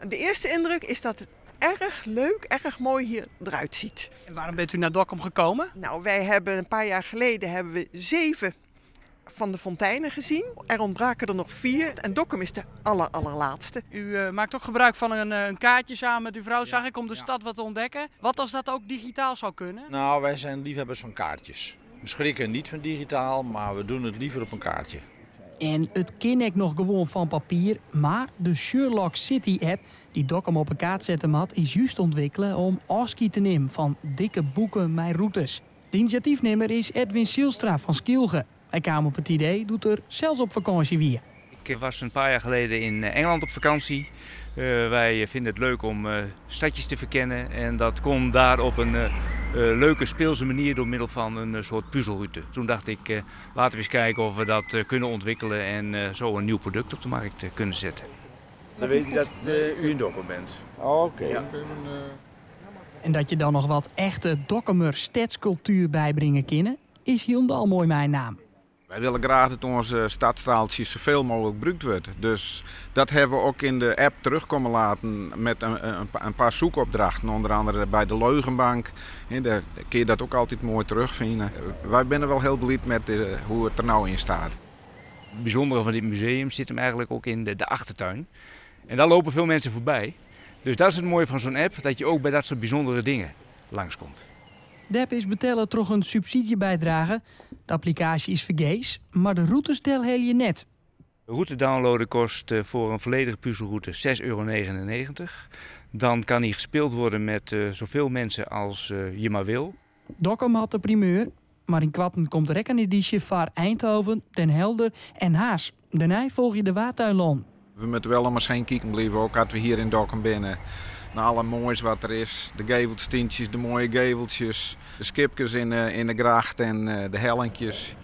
De eerste indruk is dat het erg leuk, erg mooi hier eruit ziet. En waarom bent u naar Dokkum gekomen? Nou, wij hebben een paar jaar geleden 7 van de fonteinen gezien. Er ontbraken er nog 4 en Dokkum is de allerlaatste. U maakt ook gebruik van een kaartje samen met uw vrouw, zag ik, om de stad wat te ontdekken. Wat als dat ook digitaal zou kunnen? Nou, wij zijn liefhebbers van kaartjes. We schrikken niet van digitaal, maar we doen het liever op een kaartje. En het ken nog gewoon van papier, maar de Sherlock City app die Dokkum op een kaart zetten had, is juist ontwikkelen om afscheid te nemen van dikke boeken met routes. De initiatiefnemer is Edwin Sielstra van Skilge. Hij kwam op het idee, doet er zelfs op vakantie weer. Ik was een paar jaar geleden in Engeland op vakantie. Wij vinden het leuk om stadjes te verkennen en dat kon daar op een leuke speelse manier door middel van een soort puzzelroute. Toen dacht ik, laten we eens kijken of we dat kunnen ontwikkelen en zo een nieuw product op de markt kunnen zetten. Dan weet je dat u in Dokkum bent. Oké. Ja. En dat je dan nog wat echte Dokkumer stadscultuur bijbrengen kunnen, is helemaal mooi mijn naam. Wij willen graag dat onze stadstraaltjes zoveel mogelijk gebruikt wordt. Dus dat hebben we ook in de app terugkomen laten met een paar zoekopdrachten. Onder andere bij de Leugenbank. Daar kun je dat ook altijd mooi terugvinden. Wij zijn wel heel blij met hoe het er nou in staat. Het bijzondere van dit museum zit hem eigenlijk ook in de achtertuin. En daar lopen veel mensen voorbij. Dus dat is het mooie van zo'n app, dat je ook bij dat soort bijzondere dingen langskomt. De app is betellen door een subsidiebijdrage. De applicatie is vergees, maar de routes deel heel je net. De route downloaden kost voor een volledige puzzelroute €6,99. Dan kan die gespeeld worden met zoveel mensen als je maar wil. Dokkum had de primeur, maar in Kwatten komt er ook een editie voor Eindhoven, Den Helder en Haas. Daarna volg je de Waatuinlaan. We moeten wel om eens heen kijken blijven, ook als we hier in Dokkum binnen. Naar alle moois wat er is. De gevelstientjes, de mooie geveltjes. De skipjes in de gracht en de hellinkjes.